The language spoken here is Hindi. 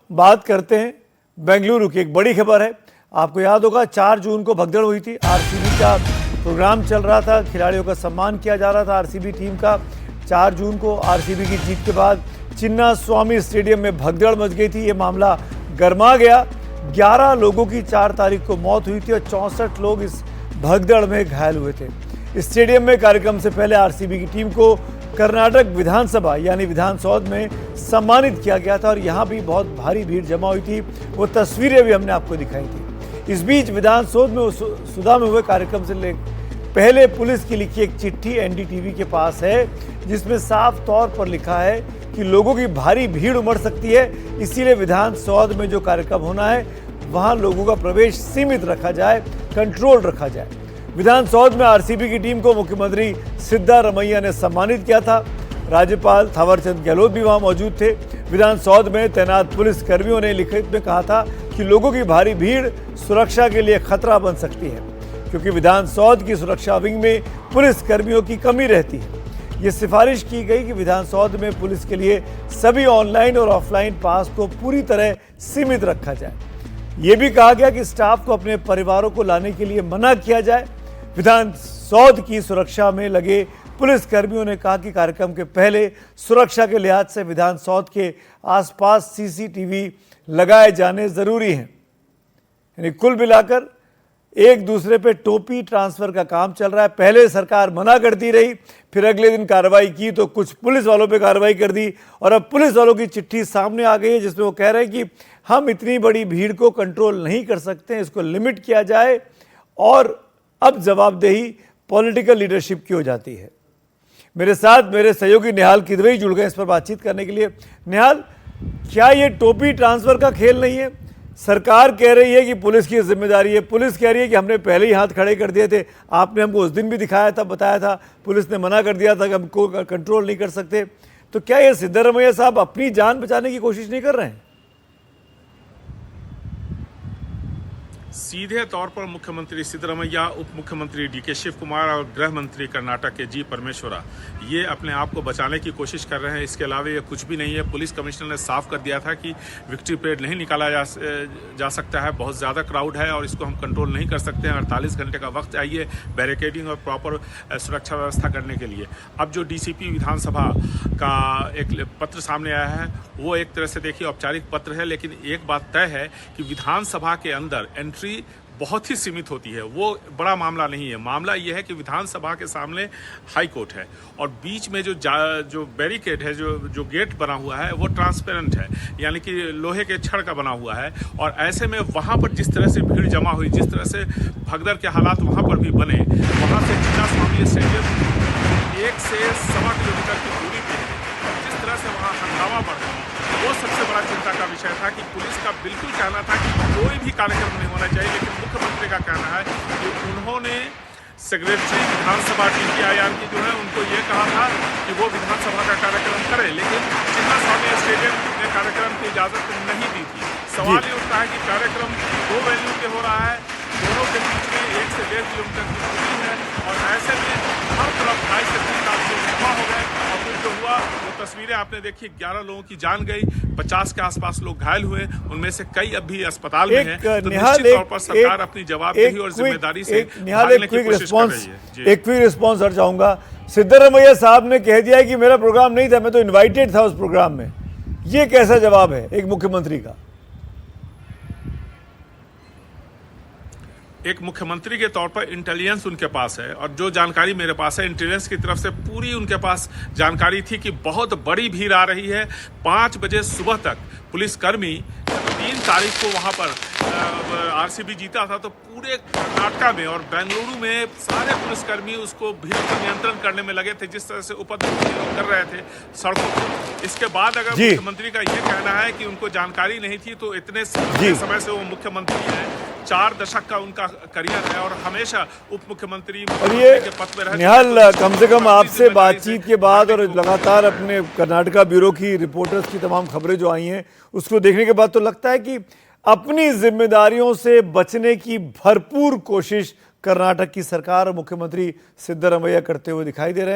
बात करते हैं बेंगलुरु की। एक बड़ी खबर है, आपको याद होगा 4 जून को भगदड़ हुई थी। आरसीबी का प्रोग्राम चल रहा था, खिलाड़ियों का सम्मान किया जा रहा था आरसीबी टीम का। 4 जून को आरसीबी की जीत के बाद चिन्ना स्वामी स्टेडियम में भगदड़ मच गई थी। ये मामला गर्मा गया। 11 लोगों की 4 तारीख को मौत हुई थी और 64 लोग इस भगदड़ में घायल हुए थे। स्टेडियम में कार्यक्रम से पहले आरसीबी की टीम को कर्नाटक विधानसभा यानी विधान सौध में सम्मानित किया गया था और यहाँ भी बहुत भारी भीड़ जमा हुई थी। वो तस्वीरें भी हमने आपको दिखाई थी। इस बीच विधान सौध में सुधा में हुए कार्यक्रम से पहले पुलिस की लिखी एक चिट्ठी एनडीटीवी के पास है, जिसमें साफ तौर पर लिखा है कि लोगों की भारी भीड़ उमड़ सकती है, इसीलिए विधान सौध में जो कार्यक्रम होना है वहां लोगों का प्रवेश सीमित रखा जाए, कंट्रोल रखा जाए। विधान सौध में आरसीबी की टीम को मुख्यमंत्री सिद्धारमैया ने सम्मानित किया था। राज्यपाल थावरचंद गहलोत भी वहां मौजूद थे। विधान सौध में तैनात पुलिस कर्मियों ने लिखित में कहा था कि लोगों की भारी भीड़ सुरक्षा के लिए खतरा बन सकती है, क्योंकि विधान सौध की सुरक्षा विंग में पुलिस कर्मियों की कमी रहती है। ये सिफारिश की गई कि विधान सौध में पुलिस के लिए सभी ऑनलाइन और ऑफलाइन पास को पूरी तरह सीमित रखा जाए। ये भी कहा गया कि स्टाफ को अपने परिवारों को लाने के लिए मना किया जाए। विधान सौध की सुरक्षा में लगे पुलिस कर्मियों ने कहा कि कार्यक्रम के पहले सुरक्षा के लिहाज से विधान सौध के आसपास सीसीटीवी लगाए जाने जरूरी हैं। यानी कुल मिलाकर एक दूसरे पे टोपी ट्रांसफर का काम चल रहा है। पहले सरकार मना करती रही, फिर अगले दिन कार्रवाई की तो कुछ पुलिस वालों पे कार्रवाई कर दी और अब पुलिस वालों की चिट्ठी सामने आ गई है, जिसमें वो कह रहे हैं कि हम इतनी बड़ी भीड़ को कंट्रोल नहीं कर सकते, इसको लिमिट किया जाए। और अब जवाबदेही पॉलिटिकल लीडरशिप की हो जाती है। मेरे साथ मेरे सहयोगी निहाल किदवई जुड़ गए इस पर बातचीत करने के लिए। निहाल, क्या ये टोपी ट्रांसफर का खेल नहीं है? सरकार कह रही है कि पुलिस की जिम्मेदारी है, पुलिस कह रही है कि हमने पहले ही हाथ खड़े कर दिए थे, आपने हमको उस दिन भी दिखाया था, बताया था, पुलिस ने मना कर दिया था कि हमको कंट्रोल नहीं कर सकते। तो क्या ये सिद्धारमैया साहब अपनी जान बचाने की कोशिश नहीं कर रहे हैं? सीधे तौर पर मुख्यमंत्री सिद्धरमैया, उप मुख्यमंत्री डीके शिव कुमार और गृह मंत्री कर्नाटक के जी परमेश्वरा ये अपने आप को बचाने की कोशिश कर रहे हैं। इसके अलावा ये कुछ भी नहीं है। पुलिस कमिश्नर ने साफ कर दिया था कि विक्ट्री परेड नहीं निकाला जा सकता है, बहुत ज़्यादा क्राउड है और इसको हम कंट्रोल नहीं कर सकते हैं। 48 घंटे का वक्त चाहिए बैरिकेडिंग और प्रॉपर सुरक्षा व्यवस्था करने के लिए। अब जो डीसीपी विधानसभा का एक पत्र सामने आया है, वो एक तरह से देखिए औपचारिक पत्र है, लेकिन एक बात तय है कि विधानसभा के अंदर एंट्री बहुत ही सीमित होती है। वो बड़ा मामला नहीं है। मामला ये है कि विधानसभा के सामने हाई कोर्ट है और बीच में जो बैरिकेड है, जो गेट बना हुआ है, वो ट्रांसपेरेंट है, यानी कि लोहे के छड़ का बना हुआ है। और ऐसे में वहाँ पर जिस तरह से भीड़ जमा हुई, जिस तरह से भगदड़ के हालात वहाँ पर भी बने, वहाँ से चिन्ना स्वामी स्टेडियम 1 से 1.25 किलोमीटर की दूरी पर है। जिस तरह से वहाँ हंगामा बढ़ गया, वो सबसे बड़ा चिंता का विषय था कि पुलिस का बिल्कुल कहना था कि कोई भी कार्यक्रम नहीं होना चाहिए, लेकिन मुख्यमंत्री का कहना है कि उन्होंने सेक्रेटरी विधानसभा TTIR की जो है उनको ये कहा था कि वो विधानसभा का कार्यक्रम करे, लेकिन चिन्ना स्वामी स्टेडियम ने कार्यक्रम की इजाज़त नहीं दी थी। सवाल ये उठता है कि कार्यक्रम 2 वेन्यू पे हो रहा है, दोनों के बीच में 1 से 1.5 किलोमीटर की दूरी है और ऐसे में हर तरफ 2.5 से 3 लाख लोग जमा हो गए। और फिर जो हुआ वो तस्वीरें आपने देखी, 11 लोगों की जान गई, 50 के आसपास लोग घायल हुए, उनमें से कई अभी अस्पताल में हैं। तो निश्चित तौर पर सरकार अपनी जवाबदेही और जिम्मेदारी से भागने की कोशिश कर रही है। एक क्विक रिस्पॉन्स हर चाहूंगा। सिद्धारमैया साहब ने कह दिया कि मेरा प्रोग्राम नहीं था, मैं तो इन्वाइटेड था उस प्रोग्राम में। ये कैसा जवाब है एक मुख्यमंत्री का? एक मुख्यमंत्री के तौर पर इंटेलिजेंस उनके पास है और जो जानकारी मेरे पास है, इंटेलिजेंस की तरफ से पूरी उनके पास जानकारी थी कि बहुत बड़ी भीड़ आ रही है। 5 बजे सुबह तक पुलिसकर्मी 3 तारीख को वहां पर आरसीबी जीता था, तो पूरे कर्नाटक में और बेंगलुरु में सारे पुलिसकर्मी उसको भीड़ पर नियंत्रण करने में लगे थे, जिस तरह से उपद्रव कर रहे थे सड़कों पर। इसके बाद अगर मुख्यमंत्री का ये कहना है कि उनको जानकारी नहीं थी, तो इतने समय से वो मुख्यमंत्री हैं, 4 दशक का उनका करियर है और हमेशा उप मुख्यमंत्री के पद में रहे। निहाल, कम से कम आपसे बातचीत के बाद और लगातार अपने कर्नाटका ब्यूरो की रिपोर्टर्स की तमाम खबरें जो आई हैं उसको देखने के बाद तो लगता है कि अपनी जिम्मेदारियों से बचने की भरपूर कोशिश कर्नाटक की सरकार और मुख्यमंत्री सिद्धारमैया करते हुए दिखाई दे रहे हैं।